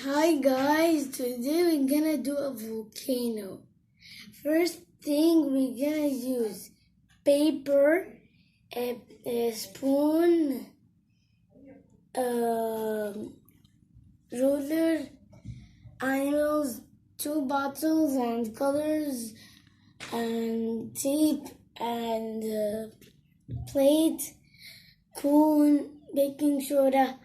Hi guys, today we're gonna do a volcano. First thing we're gonna use paper, a spoon, ruler, animals, 2 bottles and colors, and tape and plate, cone, baking soda,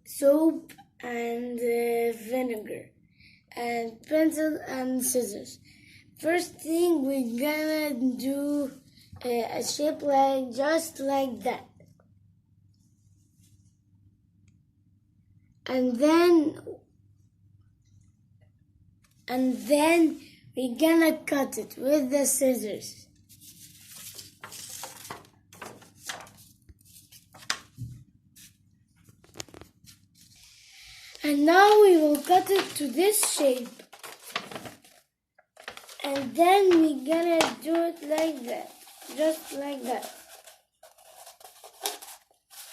soap and vinegar, and pencil and scissors. First thing we're gonna do a shape like just like that, and then we're gonna cut it with the scissors. And now we will cut it to this shape. And then we're gonna do it like that, just like that.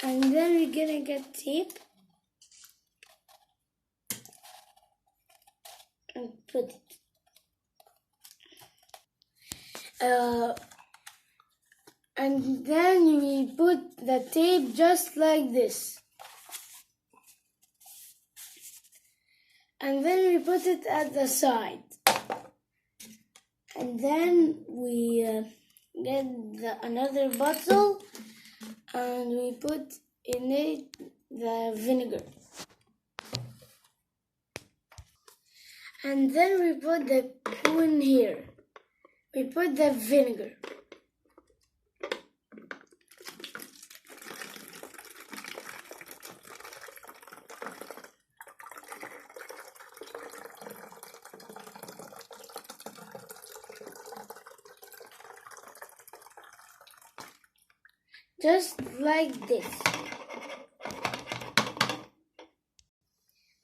And then we're gonna get tape and put it. And then we put the tape just like this. And then we put it at the side. And then we get another bottle and we put in it the vinegar. And then we put the spoon here. We put the vinegar. Just like this.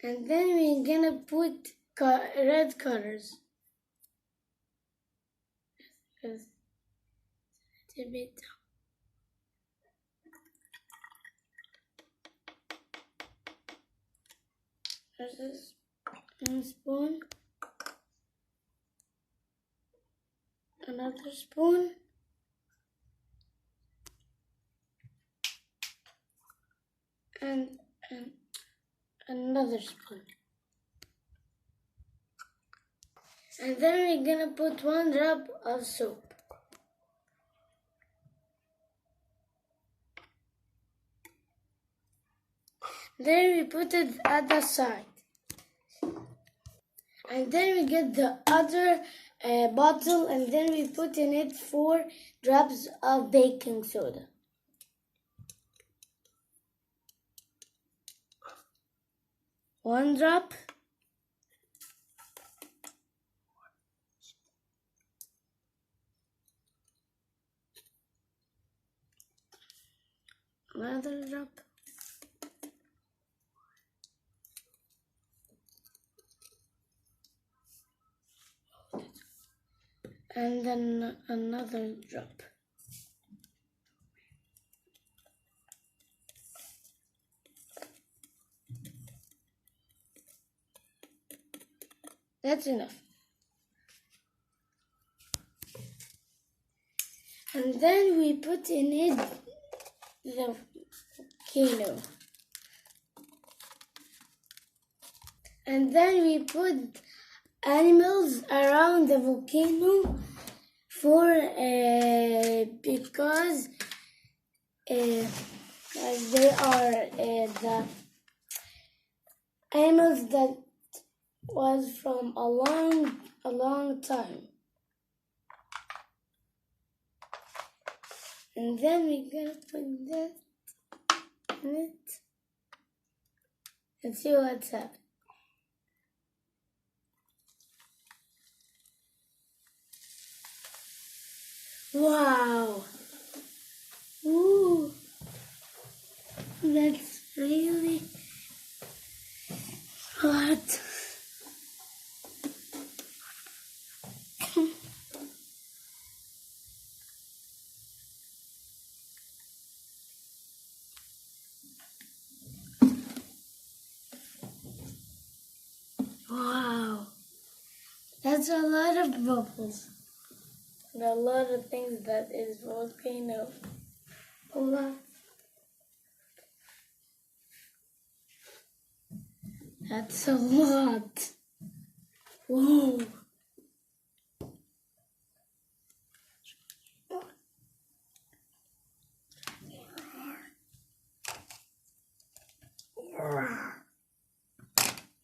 And then we're gonna put red colors. Just a little bit. There's one spoon. Another spoon. And another spoon. And then we're gonna put 1 drop of soap. Then we put it at the side. And then we get the other bottle and then we put in it 4 drops of baking soda. One drop. Another drop. And then another drop. That's enough. And then we put in it the volcano. And then we put animals around the volcano because they are the animals that was from a long time. And then we're gonna put that in it and see what's happening. Wow! Ooh! That's really hot. Wow. That's a lot of bubbles. And a lot of things that is volcano. A lot. That's a lot. Whoa.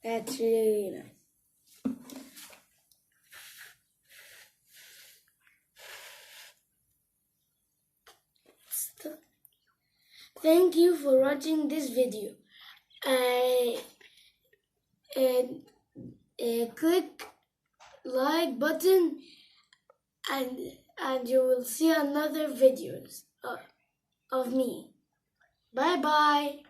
That's really nice. Thank you for watching this video. And click like button and you will see another videos of me. Bye bye.